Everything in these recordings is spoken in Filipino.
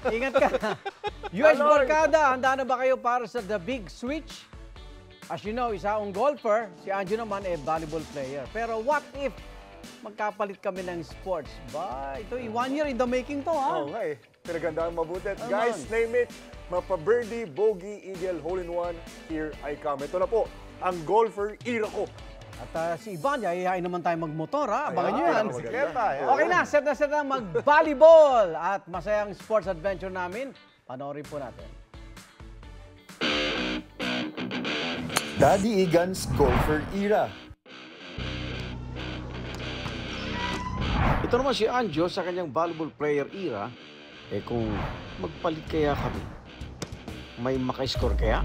Ingat ka. US Barkada, handa na ba kayo para sa The Big Switch? As you know, isa akong golfer, si Anjo naman volleyball player. Pero what if magkapalit kami ng sports? Ba, ito 1 year in the making to, ha? Oo nga eh. Pinagandaan mabuti. Guys, name it. Mapa-birdie, bogey, eagle, hole-in-one. Here I come. Ito na po, ang golfer era ko. At si Ivan, yayayain naman tayo magmotor, ha? Abangan nyo yan. Okay na set na mag-volleyball. At masayang sports adventure namin. Panoorin po natin. Daddy Igan's golfer era. Ito naman si Anjo sa kanyang volleyball player era, kung magpalit kaya kami, may maka-score kaya?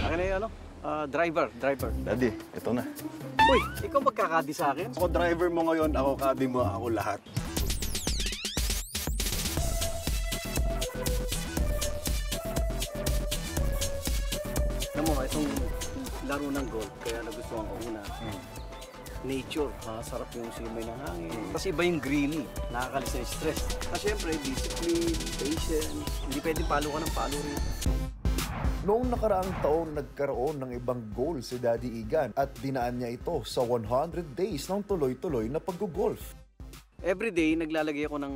Akin na yun, driver. Daddy, ito na. Uy, ikaw magkakadi sa akin? Ako driver mo ngayon, ako kadi mo, ako lahat. Alam mo, itong laro ng golf, kaya nagustuhan ko una. Nature, sarap yung simoy ng hangin. Kasi iba yung greeny, nakakalis na stress. Kasi syempre, discipline, patience, hindi pwedeng palo ka ng palo rin. Noong nakaraang taon, nagkaroon ng ibang goal si Daddy Igan at dinaan niya ito sa 100 days ng tuloy-tuloy na pag-golf. Every day, naglalagay ako ng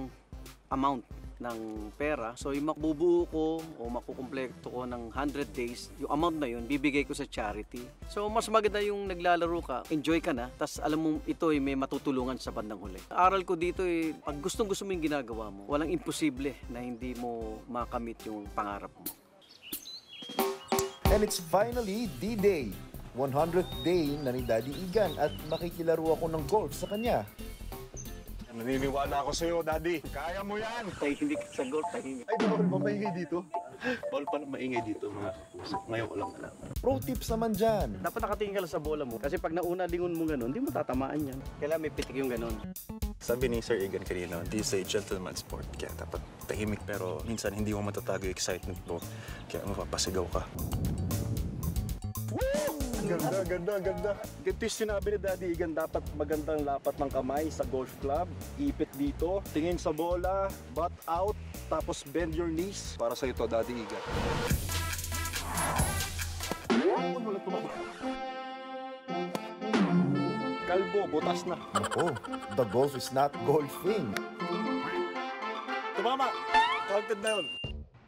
amount ng pera. So, yung mabubuo ko o makukumpleto ko ng 100 days, yung amount na yun, bibigay ko sa charity. So, mas maganda yung naglalaro ka, enjoy ka na, tas alam mong ito ay may matutulungan sa bandang huli. Aral ko dito pag gustong-gusto mo yung ginagawa mo, walang imposible na hindi mo makamit yung pangarap mo. And it's finally D-Day, 100th day na ni Daddy Igan at makikilaro ako ng golf sa kanya. Naniniwala ako sa'yo, Daddy. Kaya mo yan. Tahimik sa golf, tahimik. Ay, bawal ba maingay dito? Bawal pa na maingay dito, mga kapuso. Ngayon ko lang alam. Pro tips naman dyan. Dapat nakatingin ka lang sa bola mo. Kasi pag nauna lingon mo ganun, hindi mo tatamaan yan. Kailangan may pitik yung ganun. Sabi ni Sir Igan kanina, this is a gentleman sport. Kaya dapat tahimik pero minsan hindi mo matatago yung excitement mo. Kaya mapapasigaw ka. Ganda. Ganito yung sinabi ni Daddy Igan, dapat magandang lapat ng kamay sa golf club. Ipit dito, tingin sa bola, butt out, tapos bend your knees. Para sa ito, Daddy Igan. Kalbo, butas na. Oh, the golf is not golfing. Tumama! Counted na yun.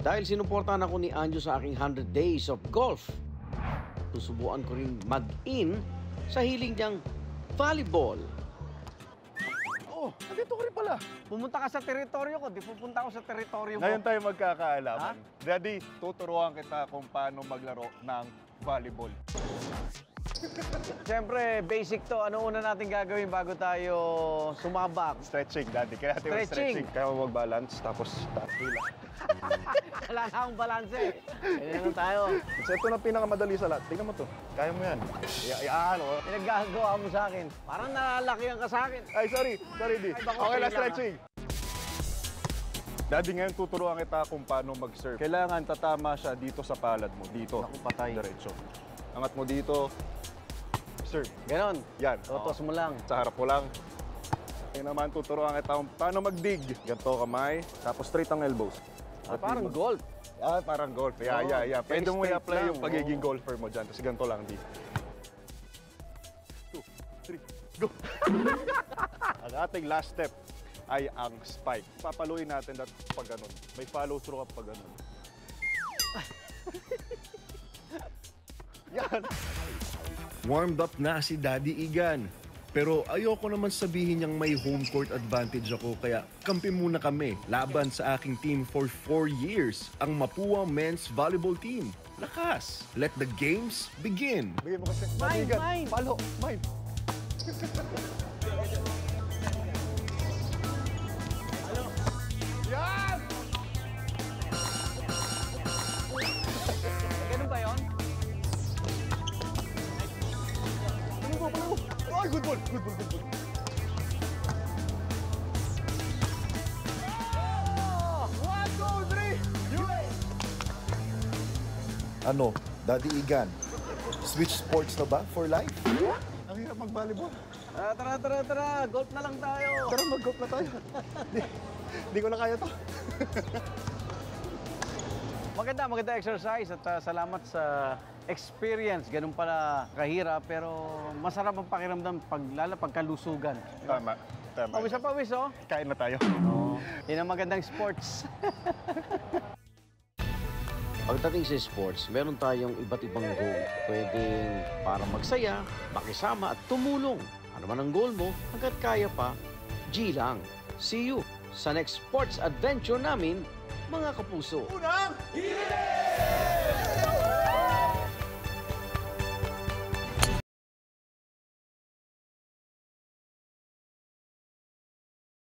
Dahil sinuportahan ako ni Anjo sa aking 100 days of golf, susubukan ko rin mag-in sa hiling niyang volleyball. Oh, nandito ka rin pala. Pumunta ka sa teritoryo ko, di pupunta ako sa teritoryo mo. Ngayon tayo magkakaalaman. Daddy, tuturuan kita kung paano maglaro ng volleyball. Siyempre, basic to. Ano una natin gagawin bago tayo sumabak? Stretching, Daddy. Kaya natin Stretching. Kaya mo mag-balance, tapos hila. Wala na akong balanse. Ganyan tayo. So, ito na pinakamadali sa lahat. Tingnan mo to. Kaya mo yan. Ano? Pinaggagawa mo sa akin. Parang nalalakihan ka sa akin. Ay, sorry, Di. Ay, bako, Okay na, lang, stretching. Daddy, ngayon tuturuan kita kung paano mag-serve. Kailangan tatama siya dito sa palad mo. Dito. Naku, patay. Diretso. Angat mo dito. Serve. Ganon. Yan. Totos mo lang. Sa harap mo lang. Ngayon naman tuturuan kita kung paano mag-dig. Ganito kamay. Tapos straight ang elbows. Parang golf. Parang golf. Yeah. Pwede mo i-apply yung pagiging golfer mo dyan. Tapos ganito lang, di. 2, 3, go! Ang ating last step ay ang spike. Papaluin natin that pag ganun. May follow through ka pag ganun. Yan! Warmed up na si Daddy Igan. Pero ayoko naman sabihin niyang may home court advantage ako kaya kampi muna kami laban sa aking team for 4 years, ang Mapua Men's Volleyball Team. Lakas! Let the games begin! Bigyan mo kasi. Mine! Palo! Mine! Yan! Ganun ba yun? Ay, good ball! Ano, Daddy Igan? Switch sports na ba for life? Ang hirap mag-volleyball. Tara. Golf na lang tayo. Tara, mag-golf na tayo. Di ko na kaya to. Maganda exercise at salamat sa experience. Ganun pala kahirap pero masarap ang pakiramdam lalo pagkalusugan. Tama. Pawis na pawis, oh. Kain na tayo. Yan ang magandang sports. Pagdating sa sports, meron tayong iba't ibang goal. Pwedeng para magsaya, makisama at tumulong. Ano man ang goal mo, hanggat kaya pa, G lang. See you sa next sports adventure namin, mga kapuso. Unang!